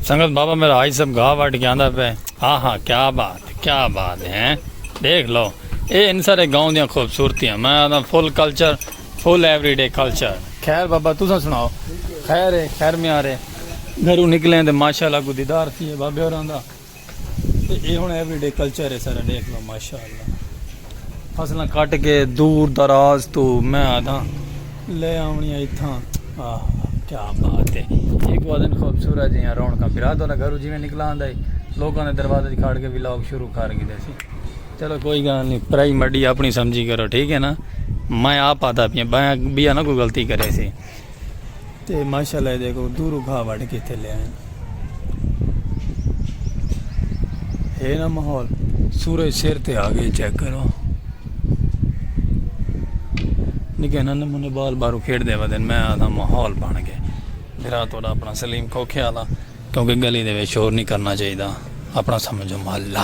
संगत बाबा मेरा आई सब गाह वाट के आंदा पे। हाँ हाँ क्या बात है देख लो ये इन सारे गाँव दियाँ खूबसूरतियाँ मैं आता full culture full everyday culture. खैर बाबा तुसा सुनाओ खैर है खैर में आ रहे घरों निकले तो माशाल्लाह को दीदार थी बाबे और ये हूँ एवरीडे कल्चर है सारा देख लो माशाल्लाह। फसलें कट के दूर दराज तो मैं आता ले आवनी इतना क्या बात है। एक दिन खूबसूरत जी रौनक फिरा तो घर जिमें निकला आंदा लोगों ने दरवाजे खाड़ के व्लॉग शुरू कर गए सी। चलो कोई गल नहीं प्राई मड्डी अपनी समझी करो ठीक है ना। मैं आप आता पिया बिया ना कोई गलती करे सी ते माशाल्लाह देखो दूर खा वट के इतने ले आए है ना माहौल सूरज सिर ते आ गए चेक करो निके नन्हे मुन्ने बाल बारू खेड़ दे वदन मैं आता माहौल बन गया मेरा थोड़ा अपना सलीम खोखे वाला क्योंकि गली दे शोर नहीं करना चाहिए अपना समझो मोहल्ला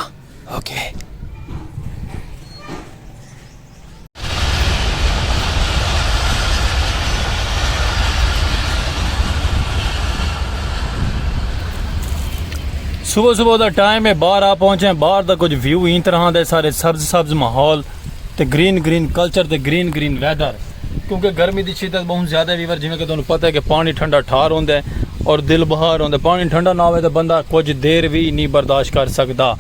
ओके। सुबह सुबह का टाइम है बाहर आ पहुंचे बाहर का कुछ व्यू इन तरह के सारे सब्ज माहौल तो ग्रीन कल्चर तो ग्रीन वैदर क्योंकि गर्मी की शिद्दत बहुत ज़्यादा है वीवर जिमें कि तुहानू पता है कि पानी ठंडा ठार होंदा है और दिल बहार होंदा पानी ठंडा ना हो तो बंदा कुछ देर भी नहीं बर्दाश्त कर सकता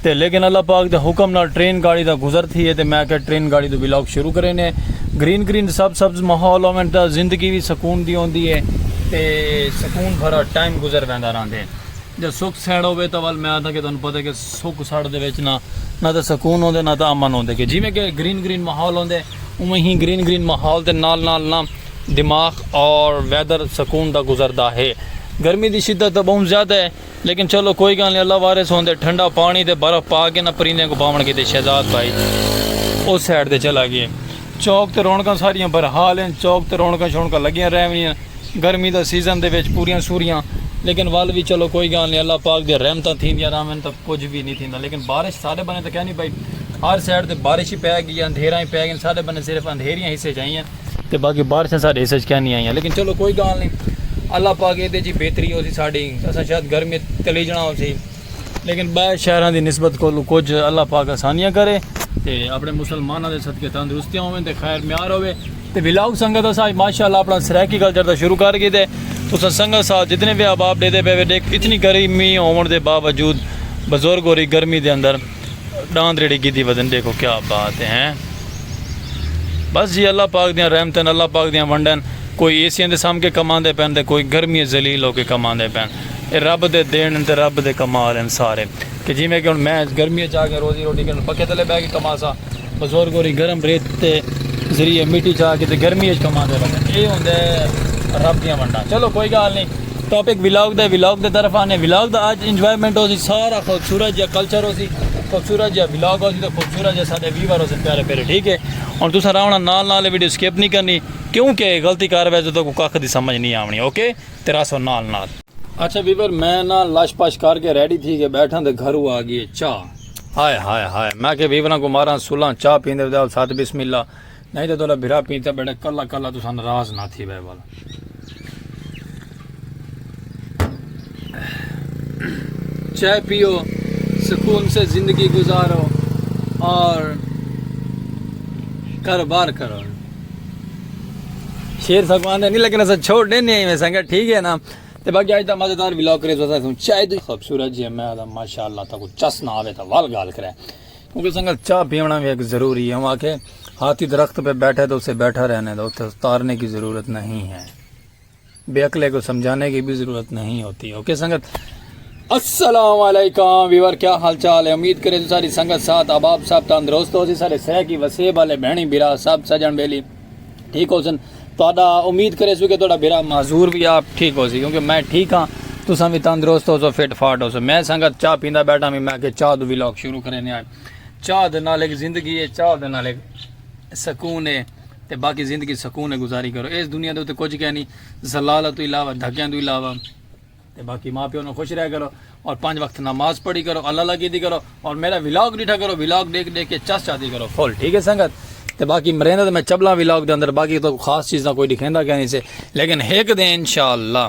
तो लेकिन अल्लाह पाक के हुक्म नाल ट्रेन गाड़ी का गुजर थी है तो मैं क्या ट्रेन गाड़ी तो व्लॉग शुरू करे ने ग्रीन सब्ज माहौल होवे तो जिंदगी भी सुकून दी होंदी है तो सुकून भरा टाइम गुजर पैंदा रहिंदा है। जब सुख सैड़ हो तो वाल मैं आता कि तुहानू पता है कि सुख सड़ दे विच ना तो सुकून होंदे ना तो अमन होंदे कि जिमें कि ग्रीन माहौल होंदे उमें ही ग्रीन माहौल के नाल ना दिमाग और वैदर सुकून का गुजरता है। गर्मी की शिद्दत तो बहुत ज़्यादा है लेकिन चलो कोई गल नहीं अल्लाह वारिस होंदे ठंडा पानी ते बर्फ़ पा के ना परिंदे को पावन किते शहजाद भाई उस साइड ते चला गए। चौक तो रौनक सारियां बरहाल हैं चौक तो रौनक शौनक लगियां रहनियां गर्मी का सीजन दे विच पूरियां सूरियां लेकिन वाल भी चलो कोई गल नहीं अल्लाह पाक दी रहमतां थींदियां रहन तो कुछ भी नहीं थींदा लेकिन बारिश सारे बने तो क्या नहीं भाई हर साइड ते बारिश ही पै गई अंधेरा ही पै गया सारे बने सिर्फ अंधेरियां हिस्से चाहिए तो बाकी बारिशां साढ़े हिस्से क्या नहीं आई लेकिन चलो कोई गल नहीं अल्लाह पाक ये जी बेहतरी हो सी साड़ी अस शायद गर्मी तली जाना हो सी लेकिन बाहर शहरों की निस्बत को कुछ अल्लाह पाक आसानियाँ करे तो अपने मुसलमानों के सदके तंदुरुस्तियाँ होवें तो खैर म्यार होवे तो व्लॉग संगत अस माशाल्लाह अपना सराकी कल्चर का शुरू कर गए तो संगत साथ जितने भी अहबाब देते पे देख इतनी गर्मी होने के बावजूद बुजुर्ग हो रही गर्मी के अंदर डांद रेड़ी की वजन देखो क्या बात है बस जी अल्लाह पाक दियां रहमतन अल्लाह पाक दियां वंडन कोई एसियां दे सामके कमांदे पैन ते कोई गर्मी जलील होके कमांदे पैन ये रब दे देन ते रब दे कमाल हैं सारे कि जिमें कि मैं गर्मी जाके रोजी रोटी कर पक्के तले बह के कमासा बुजुर्ग हो रही गर्म रेत के जरिए मिट्टी जाके गर्मी कमाते रहते ये होंगे रब दियां वंडा। चलो कोई गल नहीं टॉपिक व्लॉग के तरफ आने व्लॉग का अज इंजॉयमेंट हो सी सारा खूबसूरत जहा कल्चर हो सी खूबसूरत जहा व्लॉग हो सी तो खूबसूरत जहा सारे व्यूवर हो सी प्यारे प्यारे ठीक है और तुसा रावणा नाल वीडियो स्किप नहीं करनी क्योंकि गलती कर वैसे तो कख की समझ नहीं आवनी ओके तेरा सो नाल। अच्छा व्यूवर मैं ना लश पश करके रेडी थी कि बैठा तो घर आ गई चाह हाय मैं कि व्यूवरा को मारा सुलह चाह पींदे साथ बिस्मिल्ला नहीं तो तोला भिरा पीता बैठे कला तुसा नाराज ना थी वे वाला चाय पियो सुकून से ज़िंदगी गुजारो और कारोबार करो शेर भगवान नहीं लेकिन ऐसा छोड़ नहीं मैं संगत ठीक है ना तो बाकी आज तक मज़ेदार व्लॉग करे चाय तो खूबसूरत जी मैं आता माशाल्लाह तक कुछ चस ना आवे तो वाल गाल करे क्योंकि संगत चाह पीना भी एक ज़रूरी है वहाँ के हाथी दरख्त पे बैठे तो उसे बैठा रहने दो उसे उतारने की ज़रूरत नहीं है बेअक्ले को समझाने की भी ज़रूरत नहीं होती ओके संगत। अस्सलाम वालेकुम व्यूअर क्या हाल चाल है उम्मीद करे तो सारी संगत साथ अबाब साहब तंदुरुस्त हो सी सारे सह की वसेब वाले बहनी बिरा सब सजन बेली ठीक हो सन तो उम्मीद करे सो कि थोड़ा बिरा माजूर भी आप ठीक हो सी क्योंकि मैं ठीक हाँ तुसा भी तंदुरुस्त हो सो फिट फाट हो सो मैं संगत चाह पींदा बैठा भी मैं चाह तो व्लॉग शुरू करने आए चाह दे नाल एक जिंदगी है चाह दे नाल एक सुकून है तो बाकी जिंदगी सुकून है गुजारी करो इस दुनिया के उत्ते कुछ क्या नहीं जलाल तो इलावा धक्या तो इलावा तो बाकी माँ प्यो ने खुश रह करो और 5 वक्त नमाज पढ़ी करो अल्लाह लगी दी करो और मेरा व्लॉग डिठा करो व्लॉग देख देख के चस चाहती करो फुल ठीक है संगत तो बाकी मरेंदा तो मैं चबला व्लॉग के अंदर बाकी तो खास चीज़ा कोई दिखेंदा क्या नहीं से लेकिन एक दिन इंशाअल्लाह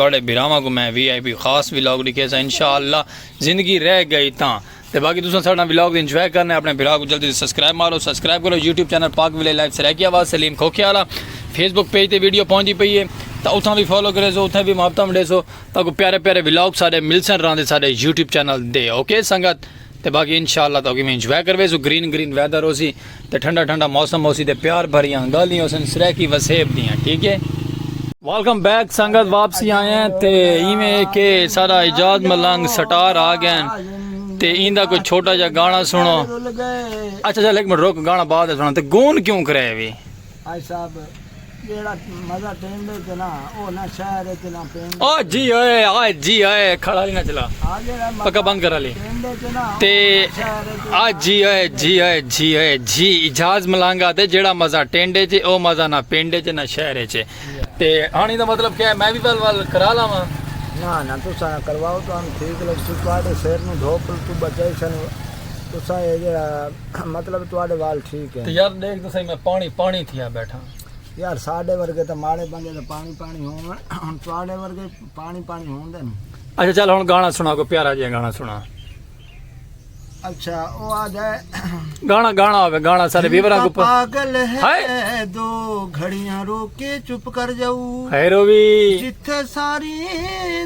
थोड़े बिरावा को मैं VIP खास व्लॉग लिखे सा इंशाअल्लाह जिंदगी रह गई तां ते बाकी तुसां साडा व्लॉग इंजॉय करना अपने भरा को जल्दी से सब्सक्राइब मारो सब्सक्राइब करो यूट्यूब चैनल पाक विलेज लाइफ सराकी आवाज़ सलीम खोखे वाला फेसबुक पेज ते वीडियो पहुंची पई है तो उतना भी फॉलो करे सो उतना भी मुहब्बत मिले सो ताकि प्यारे प्यारे व्लॉग सारे मिलसन रहंदे सारे यूट्यूब चैनल दे ओके संगत ते बाकी इंशाअल्लाह ताकि मैं इंजॉय करवे सो ग्रीन ग्रीन वेदर होसी ते ठंडा ठंडा मौसम होसी ते प्यार भरियां गालियां होसन सराकी वसेब दियां ठीक है। वेलकम बैक संगत वापसी आए हैं ते इवें के सारा इजाज मलंग स्टार आ गए ते इंदा कोई छोटा जा गाना सुनो। अच्छा चल एक मिनट रुक गाना बाद है सुना ते गून क्यों करे वी भाई साहब जेड़ा मजा टेंडे च ना ओ ना शहर च ना पेंड ओ जी ओए खड़ा नहीं ना चला आ जेड़ा पक्का बंद करा ली टेंडे च ना ते शहर च आ जी इजाज मलांगा ते जेड़ा मजा टेंडे च ओ मजा ना पिंडे च ना शहर च ते हानी दा मतलब क्या है मैं भी वल करा लावा ना तुसा करवाओ तो हम ठीक लग तुआडे शहर नु धोप तू बचाई सन तुसा ये जेड़ा मतलब तुआडे वाल ठीक है ते यार देख तो सही मैं पानी थिया बैठा यार साडे वर्गे तो माड़े बंदे तो पानी होवन हुन तुआडे वर्गे पानी होंदे न। अच्छा चल हुन गाना सुना को प्यारा जिहा गाना सुना। अच्छा ओ आ जाए गाना होवे गाना सारे विवरण को पागल है दो घड़ियां रोक के चुप कर जाऊं हैरो भी जिथे सारी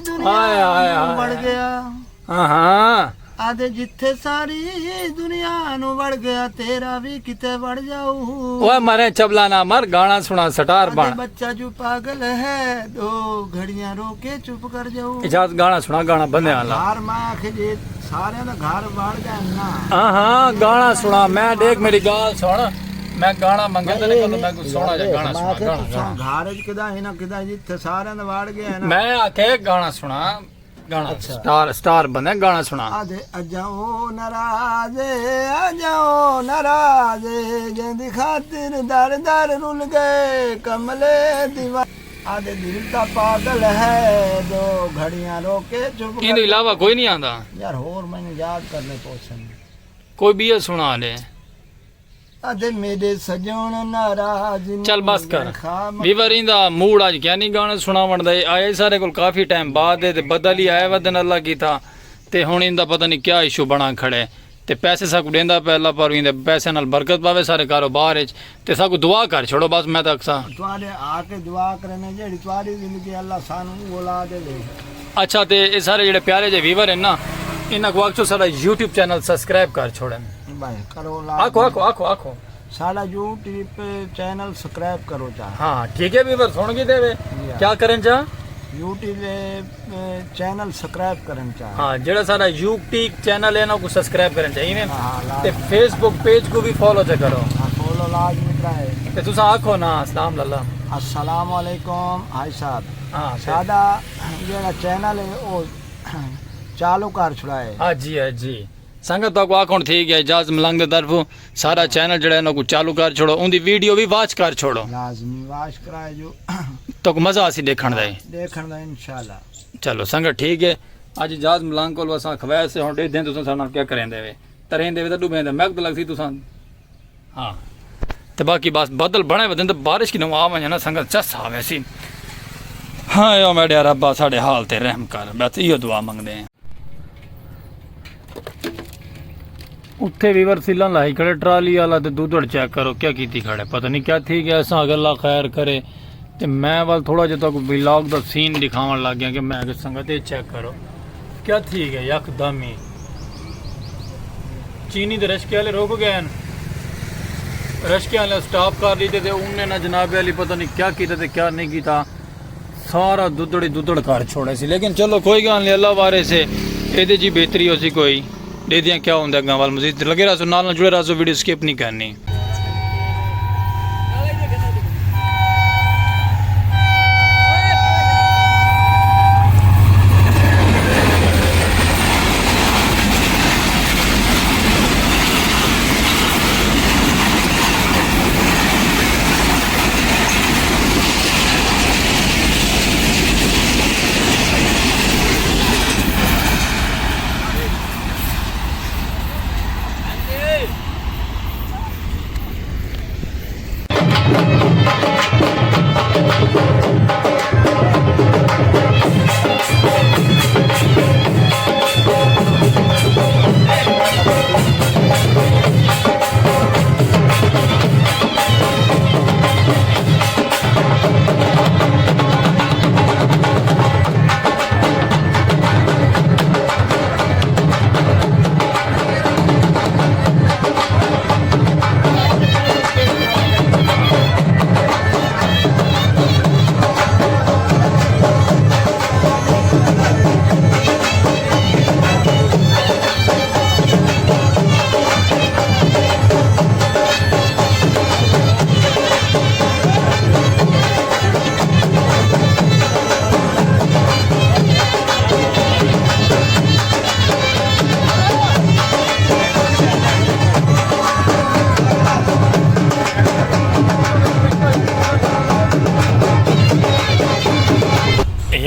दुनिया बढ़ गया हाँ आधे जिथे सारी दुनिया नु बढ़ गया तेरा भी किते बढ़ जाऊं ओए मरे चबला ना मर गाना सुना स्टार बन बच्चा जो पागल है दो घड़ियां रोक के चुप कर जाऊं इजाजत गाना सुना गाना बंदे आला घर मां के जे सारे दा घर बढ़ गया ना हाँ गाना सुना मैं देख मेरी गाल सुन मैं गाना मंगे ते नहीं मैं कुछ सोना जा गाना सुना गाना घर च किदा है ना किदा जिथे सारे दा बढ़ गया ना मैं आखे गाना सुना गाना स्टार बने गाना सुना आधे अजाओ नाराजे जिंदी खातिर दर दर रुल गए कमले दीवार आधे दिल का पागल है दो घड़ियां रोके चुप इनके अलावा कोई नहीं आंदा यार होर मैंने याद करने पोसन कोई भी ये सुना ले आधे मेरे सजन नाराज चल बस कर वीवर इंदा मूड आज क्या नहीं गाना सुनावन दा आए सारे कोल काफी टाइम बाद ते बदल ही आया वदन अल्लाह की था ते हुन इंदा पता नहीं क्या इशू बना खड़े ते पैसे साकू देंदा पहला पर इंदे पैसे नाल बरकत पावे सारे कारोबार विच ते साकू दुआ कर छोड़ो बस मैं तक सा तुम्हारे आके दुआ करने जेड़ी तुम्हारी जिंदगी अल्लाह सानू औलाद दे। अच्छा ते ये सारे जेड़े प्यारे जे वीवर है ना इन्ना को आखो साडा YouTube चैनल सब्सक्राइब कर छोड़न भाई करो आखो साडा YouTube पे चैनल सब्सक्राइब करो चा हाँ ठीक है वीवर सुन के देवे क्या करें चा YouTube चैनल सब्सक्राइब करन चा हाँ जेड़ा साडा YouTube चैनल है ना को सब्सक्राइब करन चाहिए में हाँ ते Facebook पेज को भी फॉलो च करो फॉलो लाजमी कराए ते तुसा आखो ना अस्सलाम अल्लाह अस्सलाम वालेकुम भाई साहब हाँ साडा जेड़ा चैनल है वो चालू कर छुड़ाए हाँ जी संगत तो आखो ठीक है इजाज मलंग दे तरफों सारा चैनल जड़ा है चालू कर छोड़ो उनकी वीडियो भी वॉच कर छोड़ो लाजमी वॉच कराए जो तो मजा आसी देखण दा इंशाल्लाह। चलो संगत ठीक है आज इजाज मलंग को असा खवैस से हुन दे दें तुसा साडा क्या करें देवे तरें देवे तो डूबे मैं तो लगसी तुसा हाँ ते बाकी बस बादल बने वदन तो बारिश की नवा वने ना संगत चस आवे सी हाँ यो मेरे रब्बा साडे हाल ते रहम कर बस इहो दुआ मंगदे हैं। उत्थे वीवर सिलन लाई खड़े ट्राली वाला ते दूधड़ चेक करो क्या कीती खड़े पता नहीं क्या थी गया ऐसा अल्लाह खैर करे ते मैं वाल थोड़ा जो तक व्लॉग दा सीन दिखावन लग गया कि मैं संगत ये चेक करो क्या थी गया यकदम ही चीनी ते रश्के वाले रुक गए रश्के वाले स्टॉप कर ली ते उन्हें ना जनाबे वाली पता नहीं क्या कीता ते क्या नहीं कीता सारा दुधड़ कर छोड़े सी लेकिन चलो कोई गल नहीं अल्लाह वारे से एदे जी बेहतरी हो सी कोई दे दिया क्या होंगे अगर वाल मजीद लगे रहो नाल जुड़े रहो वीडियो स्किप नहीं करनी।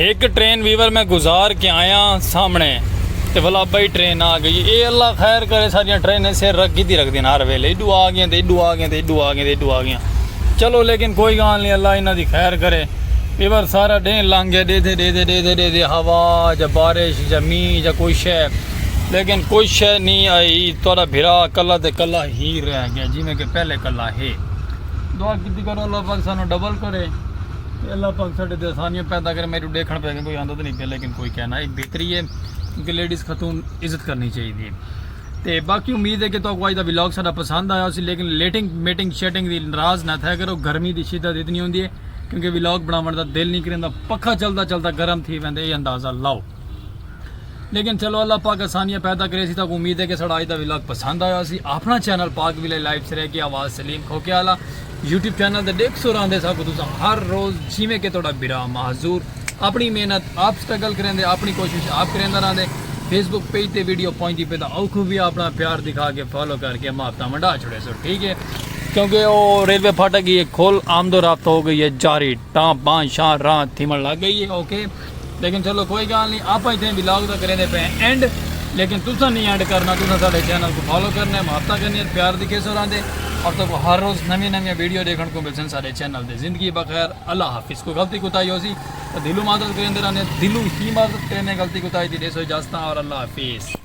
एक ट्रेन वीवर मैं गुजार के आया सामने ते भला भाई ट्रेन आ गई। ये अल्लाह खैर करे सारियां ट्रेनें सिर रख दी रख दिन हर वेले इडू आ गई ते इडू आ गई ते इडू आ गई ते इडू आ गई। चलो लेकिन कोई गल नहीं, अल्लाह इन्हां दी खैर करे। वीवर सारा दिन लंघ गया दे हवा या बारिश या मीह या कोई शय, लेकिन कोई शय नहीं आई। थोड़ा भिरा कला ते कला ही रह गया जिमें कि पहले कला है। दुआ की करो अल्लाह पाक सानू डबल करे, अल्लाह पाक साढ़े ते आसानियां पैदा करे। मेरे देखने पे कोई आंदा तो नहीं पे, लेकिन कोई कहना एक बेहतरी है क्योंकि लेडीज़ खतून इज्जत करनी चाहिए। तो बाकी उम्मीद है कि तो अज का व्लॉग सारा पसंद आया उसी, लेकिन लेटिंग मीटिंग शेटिंग की नाराज़ ना था करो। गर्मी की शिद्दत इतनी होंगी है क्योंकि व्लॉग बनाने का दिल नहीं करेंदा, पक्खा चलता चलता गर्म थी वेंदे, ये अंदाज़ा लाओ। लेकिन चलो अल्लाह पाक आसानियां पैदा करे। सी तक उम्मीद है कि साड़ा अज का व्लॉग पसंद आया। सी अपना चैनल पाक विले लाइव से रह के आवाज़ सलीम खोके आला यूट्यूब चैनल से देख सो रहा सब तुम हर रोज़ जिमें कि थोड़ा बिरा महजूर अपनी मेहनत आप स्ट्रगल करेंगे, अपनी कोशिश आप करेंगे रहते। फेसबुक पेज पे वीडियो पहुँचती पे तो औखू भी अपना प्यार दिखा के फॉलो करके माफता मंडा छोड़े सो, ठीक है। क्योंकि वो रेलवे फाटक की खोल आमदो रफ्त हो गई है जारी, टाँ बाँ शाँ राह थीमन लग गई है, ओके। लेकिन चलो कोई गल नहीं, आप इतने व्लॉग तो करेंगे पे एंड, लेकिन तुसा नहीं एंड करना, तुसा साढ़े चैनल को फॉलो करना है, माफता करनी है, प्यार दिखे सो रहे। और तो हर रोज़ नवी नवी वीडियो देखने को मिलते सारे चैनल से। जिंदगी बखैर, अल्लाह हाफिज़। को गलती कुताही हो सी तो दिलू मादत करेंगे रहने, दिलू ही मादत करने गलती कुताही थी। देसो इजाजत और अल्लाह हाफिज़।